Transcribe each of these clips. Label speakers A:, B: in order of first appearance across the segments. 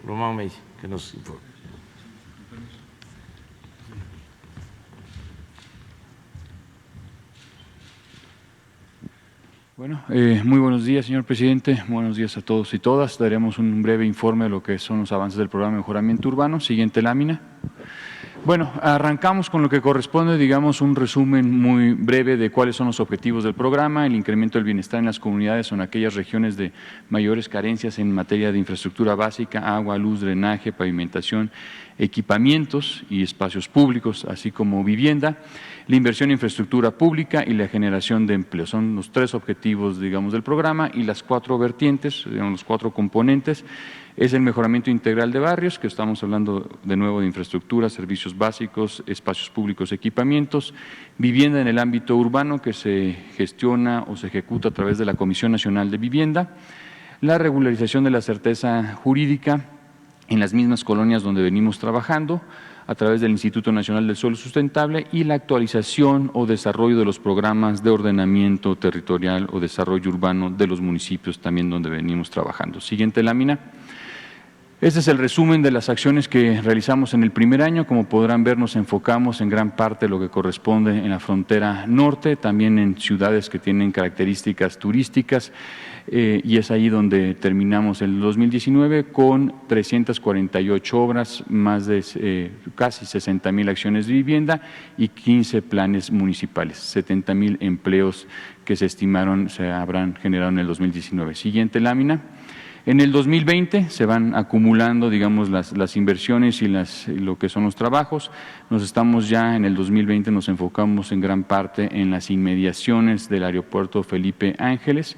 A: Román Meis, que nos informe.
B: Bueno, muy buenos días, señor presidente. Buenos días a todos y todas. Daremos un breve informe de lo que son los avances del programa de mejoramiento urbano. Siguiente lámina. Bueno, arrancamos con lo que corresponde, digamos, un resumen muy breve de cuáles son los objetivos del programa. El incremento del bienestar en las comunidades son aquellas regiones de mayores carencias en materia de infraestructura básica, agua, luz, drenaje, pavimentación, equipamientos y espacios públicos, así como vivienda, la inversión en infraestructura pública y la generación de empleo. Son los tres objetivos, digamos, del programa y las cuatro vertientes, digamos, los cuatro componentes. Es el mejoramiento integral de barrios, que estamos hablando de nuevo de infraestructura, servicios básicos, espacios públicos, equipamientos, vivienda en el ámbito urbano que se gestiona o se ejecuta a través de la Comisión Nacional de Vivienda, la regularización de la certeza jurídica en las mismas colonias donde venimos trabajando, a través del Instituto Nacional del Suelo Sustentable y la actualización o desarrollo de los programas de ordenamiento territorial o desarrollo urbano de los municipios también donde venimos trabajando. Siguiente lámina. Este es el resumen de las acciones que realizamos en el primer año. Como podrán ver, nos enfocamos en gran parte de lo que corresponde en la frontera norte, también en ciudades que tienen características turísticas, y es ahí donde terminamos el 2019 con 348 obras, más de casi 60,000 acciones de vivienda y 15 planes municipales, 70,000 empleos que se estimaron se habrán generado en el 2019. Siguiente lámina. En el 2020 se van acumulando, digamos, las inversiones y lo que son los trabajos. En el 2020 nos enfocamos en gran parte en las inmediaciones del aeropuerto Felipe Ángeles,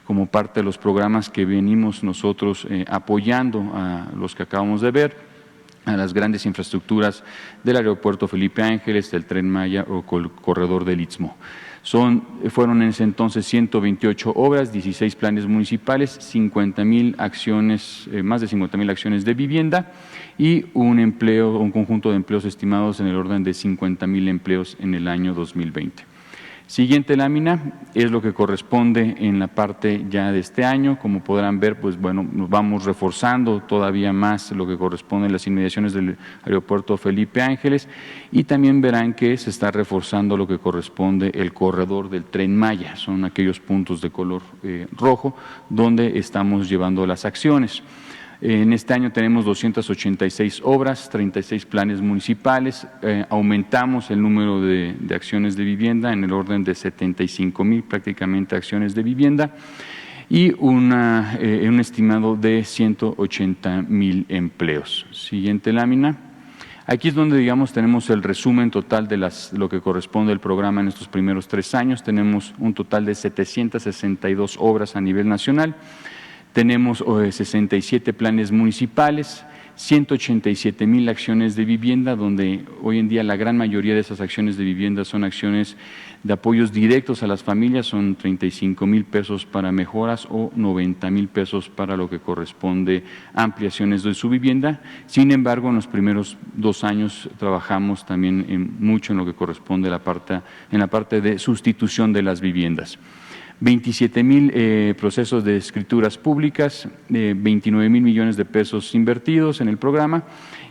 B: como parte de los programas que venimos nosotros apoyando a los que acabamos de ver, a las grandes infraestructuras del aeropuerto Felipe Ángeles, del Tren Maya o el corredor del Istmo. Fueron en ese entonces 128 obras, 16 planes municipales, 50,000 acciones, más de 50,000 acciones de vivienda y un conjunto de empleos estimados en el orden de 50,000 empleos en el año 2020. Siguiente lámina es lo que corresponde en la parte ya de este año. Como podrán ver, pues bueno, nos vamos reforzando todavía más lo que corresponde en las inmediaciones del aeropuerto Felipe Ángeles y también verán que se está reforzando lo que corresponde el corredor del Tren Maya. Son aquellos puntos de color rojo donde estamos llevando las acciones. En este año tenemos 286 obras, 36 planes municipales, aumentamos el número de acciones de vivienda en el orden de 75,000 prácticamente acciones de vivienda y un estimado de 180,000 empleos. Siguiente lámina. Aquí es donde, digamos, tenemos el resumen total de lo que corresponde al programa en estos primeros 3 años. Tenemos un total de 762 obras a nivel nacional. Tenemos 67 planes municipales, 187,000 acciones de vivienda, donde hoy en día la gran mayoría de esas acciones de vivienda son acciones de apoyos directos a las familias, son 35,000 pesos para mejoras o 90,000 pesos para lo que corresponde a ampliaciones de su vivienda. Sin embargo, en los primeros 2 años trabajamos también mucho en lo que corresponde en la parte de sustitución de las viviendas. 27,000 procesos de escrituras públicas, 29,000 millones de pesos invertidos en el programa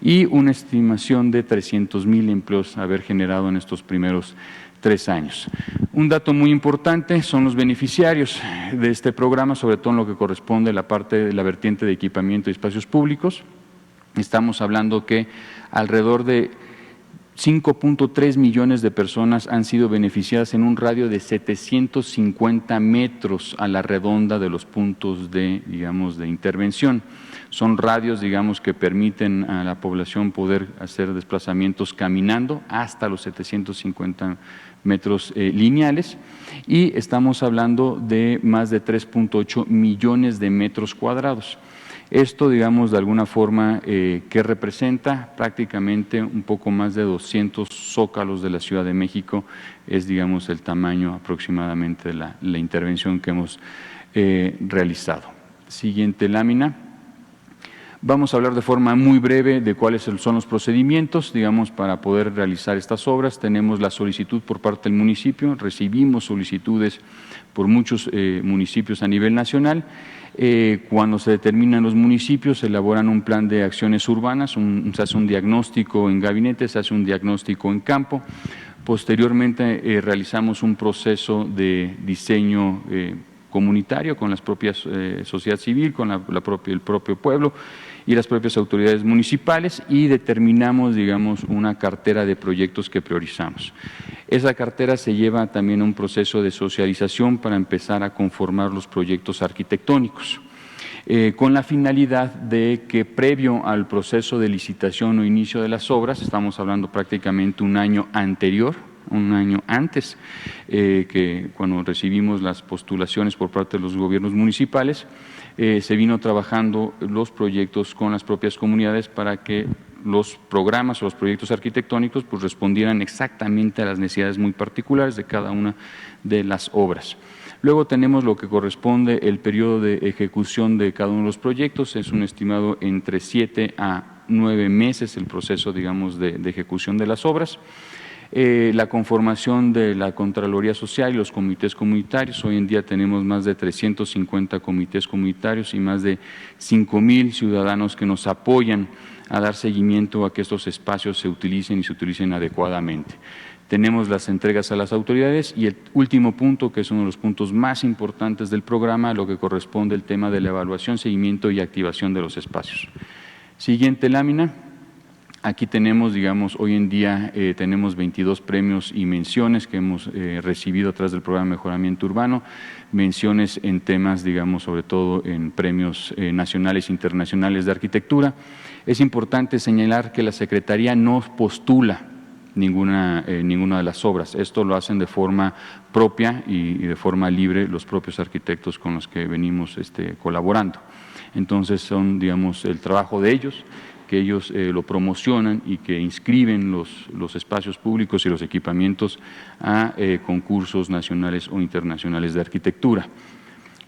B: y una estimación de 300,000 empleos haber generado en estos primeros 3 años. Un dato muy importante son los beneficiarios de este programa, sobre todo en lo que corresponde a la parte de la vertiente de equipamiento y espacios públicos. Estamos hablando que alrededor de 5.3 millones de personas han sido beneficiadas en un radio de 750 metros a la redonda de los puntos de intervención. Son radios, que permiten a la población poder hacer desplazamientos caminando hasta los 750 metros lineales y estamos hablando de más de 3.8 millones de metros cuadrados. Esto, de alguna forma, que representa prácticamente un poco más de 200 zócalos de la Ciudad de México, es, el tamaño aproximadamente de la intervención que hemos realizado. Siguiente lámina. Vamos a hablar de forma muy breve de cuáles son los procedimientos, digamos, para poder realizar estas obras. Tenemos la solicitud por parte del municipio, recibimos solicitudes por muchos municipios a nivel nacional. Cuando se determinan los municipios, se elaboran un plan de acciones urbanas, se hace un diagnóstico en gabinete, se hace un diagnóstico en campo. Posteriormente realizamos un proceso de diseño comunitario con las propias sociedad civil, con el propio pueblo y las propias autoridades municipales, y determinamos, digamos, una cartera de proyectos que priorizamos. Esa cartera se lleva también a un proceso de socialización para empezar a conformar los proyectos arquitectónicos, con la finalidad de que previo al proceso de licitación o inicio de las obras, estamos hablando prácticamente un año anterior, un año antes que cuando recibimos las postulaciones por parte de los gobiernos municipales, se vino trabajando los proyectos con las propias comunidades para que los programas o los proyectos arquitectónicos pues respondieran exactamente a las necesidades muy particulares de cada una de las obras. Luego tenemos lo que corresponde el periodo de ejecución de cada uno de los proyectos, es un estimado entre 7 a 9 meses el proceso, digamos, de ejecución de las obras. La conformación de la Contraloría Social y los comités comunitarios. Hoy en día tenemos más de 350 comités comunitarios y más de 5,000 ciudadanos que nos apoyan a dar seguimiento a que estos espacios se utilicen y se utilicen adecuadamente. Tenemos las entregas a las autoridades y el último punto, que es uno de los puntos más importantes del programa, lo que corresponde al tema de la evaluación, seguimiento y activación de los espacios. Siguiente lámina. Aquí tenemos, digamos, hoy en día tenemos 22 premios y menciones que hemos recibido a través del programa de mejoramiento urbano, menciones en temas, digamos, sobre todo en premios nacionales e internacionales de arquitectura. Es importante señalar que la Secretaría no postula ninguna de las obras. Esto lo hacen de forma propia y de forma libre los propios arquitectos con los que venimos colaborando. Entonces son, digamos, el trabajo de ellos, que ellos lo promocionan y que inscriben los espacios públicos y los equipamientos a concursos nacionales o internacionales de arquitectura.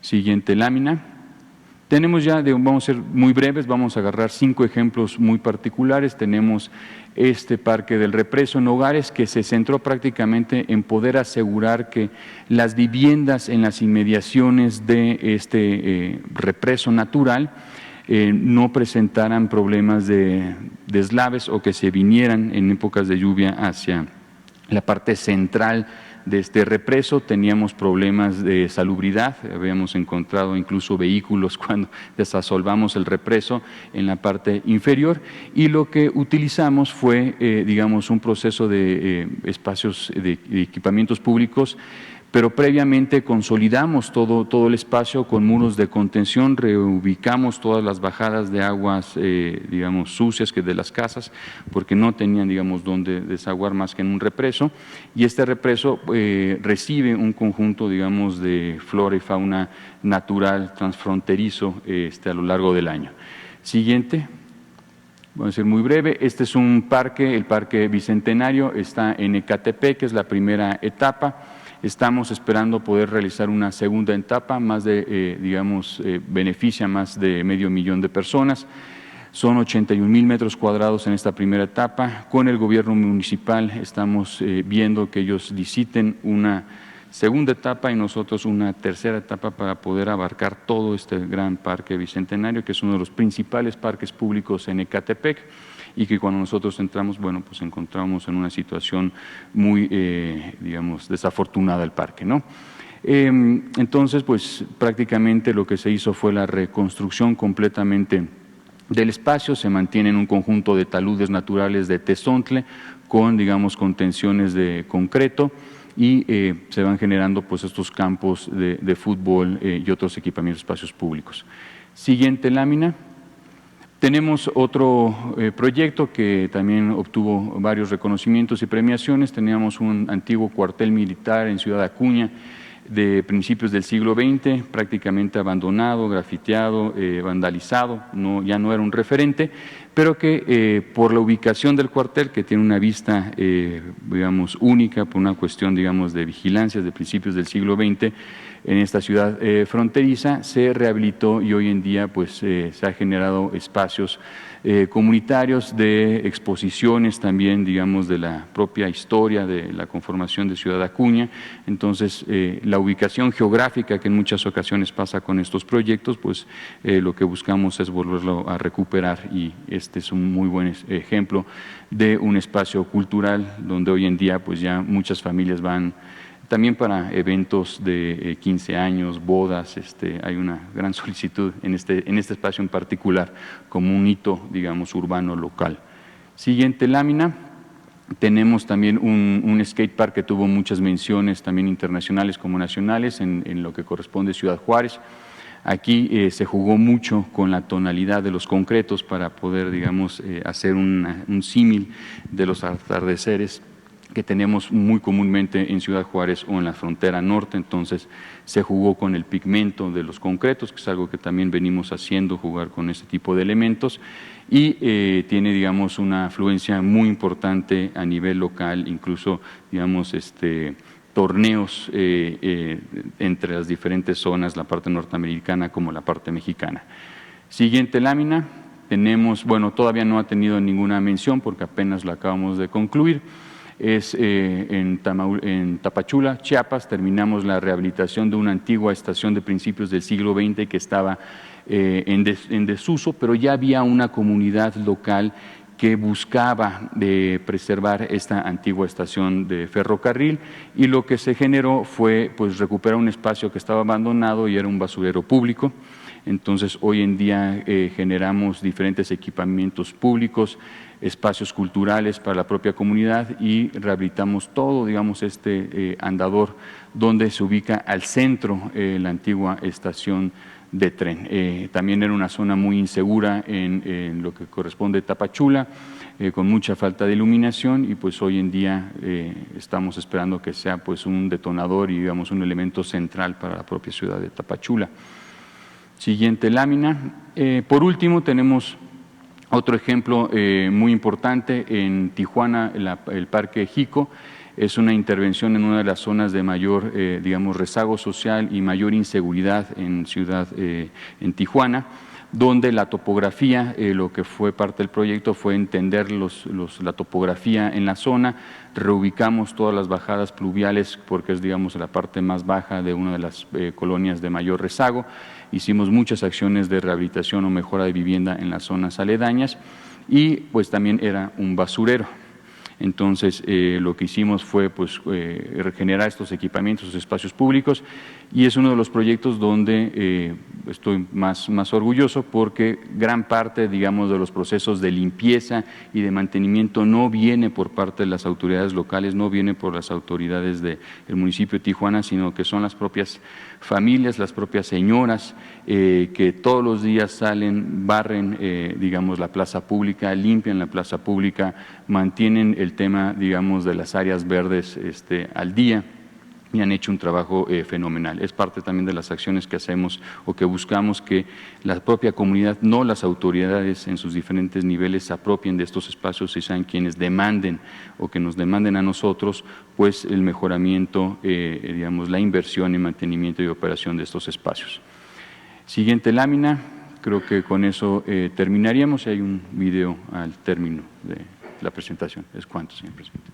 B: Siguiente lámina. Tenemos ya, vamos a ser muy breves, vamos a agarrar 5 ejemplos muy particulares. Tenemos este Parque del Represo en Nogales, que se centró prácticamente en poder asegurar que las viviendas en las inmediaciones de este represo natural no presentaran problemas de deslaves o que se vinieran en épocas de lluvia hacia la parte central de este represo. Teníamos problemas de salubridad, habíamos encontrado incluso vehículos cuando desasolvamos el represo en la parte inferior, y lo que utilizamos fue, digamos, un proceso de espacios de equipamientos públicos, pero previamente consolidamos todo el espacio con muros de contención, reubicamos todas las bajadas de aguas, digamos, sucias que de las casas, porque no tenían, digamos, dónde desaguar más que en un represo, y este represo recibe un conjunto, digamos, de flora y fauna natural transfronterizo a lo largo del año. Siguiente. Voy a ser muy breve. Este es un parque, el Parque Bicentenario, está en Ecatepec, que es la primera etapa. Estamos esperando poder realizar una segunda etapa, beneficia más de 500,000 de personas. Son 81,000 metros cuadrados en esta primera etapa. Con el gobierno municipal estamos viendo que ellos liciten una segunda etapa y nosotros una tercera etapa para poder abarcar todo este gran Parque Bicentenario, que es uno de los principales parques públicos en Ecatepec, y que cuando nosotros entramos, bueno, pues encontramos en una situación muy, digamos, desafortunada el parque, ¿no? Entonces, pues prácticamente lo que se hizo fue la reconstrucción completamente del espacio. Se mantiene un conjunto de taludes naturales de tezontle con, digamos, contenciones de concreto, y se van generando pues estos campos de fútbol y otros equipamientos, espacios públicos. Siguiente lámina. Tenemos otro proyecto que también obtuvo varios reconocimientos y premiaciones. Teníamos un antiguo cuartel militar en Ciudad Acuña de principios del siglo XX, prácticamente abandonado, grafiteado, vandalizado, ya no era un referente, pero que por la ubicación del cuartel, que tiene una vista, digamos, única, por una cuestión, digamos, de vigilancia de principios del siglo XX, en esta ciudad fronteriza, se rehabilitó y hoy en día pues se ha generado espacios comunitarios de exposiciones también, digamos, de la propia historia de la conformación de Ciudad Acuña. Entonces, la ubicación geográfica que en muchas ocasiones pasa con estos proyectos, pues lo que buscamos es volverlo a recuperar y este es un muy buen ejemplo de un espacio cultural donde hoy en día pues ya muchas familias van también para eventos de 15 años, bodas, hay una gran solicitud en este espacio en particular como un hito, digamos, urbano local. Siguiente lámina, tenemos también un skatepark que tuvo muchas menciones también internacionales como nacionales en lo que corresponde a Ciudad Juárez. Aquí se jugó mucho con la tonalidad de los concretos para poder, digamos, hacer un símil de los atardeceres que tenemos muy comúnmente en Ciudad Juárez o en la frontera norte. Entonces se jugó con el pigmento de los concretos, que es algo que también venimos haciendo, jugar con este tipo de elementos, y tiene, digamos, una afluencia muy importante a nivel local, incluso, digamos, torneos entre las diferentes zonas, la parte norteamericana como la parte mexicana. Siguiente lámina, tenemos, bueno, todavía no ha tenido ninguna mención porque apenas la acabamos de concluir, es en Tapachula, Chiapas. Terminamos la rehabilitación de una antigua estación de principios del siglo XX que estaba en desuso, pero ya había una comunidad local que buscaba preservar esta antigua estación de ferrocarril y lo que se generó fue pues recuperar un espacio que estaba abandonado y era un basurero público. Entonces hoy en día generamos diferentes equipamientos públicos, espacios culturales para la propia comunidad y rehabilitamos todo, digamos, andador donde se ubica al centro la antigua estación de tren. También era una zona muy insegura en lo que corresponde a Tapachula, con mucha falta de iluminación y pues hoy en día estamos esperando que sea pues un detonador y digamos un elemento central para la propia ciudad de Tapachula. Siguiente lámina. Por último tenemos otro ejemplo muy importante en Tijuana, el Parque Jico. Es una intervención en una de las zonas de mayor, digamos, rezago social y mayor inseguridad en Tijuana, donde la topografía, lo que fue parte del proyecto fue entender la topografía en la zona, reubicamos todas las bajadas pluviales porque es, digamos, la parte más baja de una de las colonias de mayor rezago. Hicimos muchas acciones de rehabilitación o mejora de vivienda en las zonas aledañas y pues también era un basurero. Entonces, lo que hicimos fue pues, regenerar estos equipamientos, estos espacios públicos y es uno de los proyectos donde estoy más orgulloso porque gran parte, digamos, de los procesos de limpieza y de mantenimiento no viene por parte de las autoridades locales, no viene por las autoridades del municipio de Tijuana, sino que son las propias familias, las propias señoras que todos los días salen, barren, digamos, la plaza pública, limpian la plaza pública, mantienen el tema, digamos, de las áreas verdes al día y han hecho un trabajo fenomenal. Es parte también de las acciones que hacemos o que buscamos que la propia comunidad, no las autoridades en sus diferentes niveles, se apropien de estos espacios y sean quienes demanden o que nos demanden a nosotros pues el mejoramiento, digamos, la inversión y mantenimiento y operación de estos espacios. Siguiente lámina, creo que con eso terminaríamos. Hay un video al término de la presentación. ¿Es cuánto, señor presidente?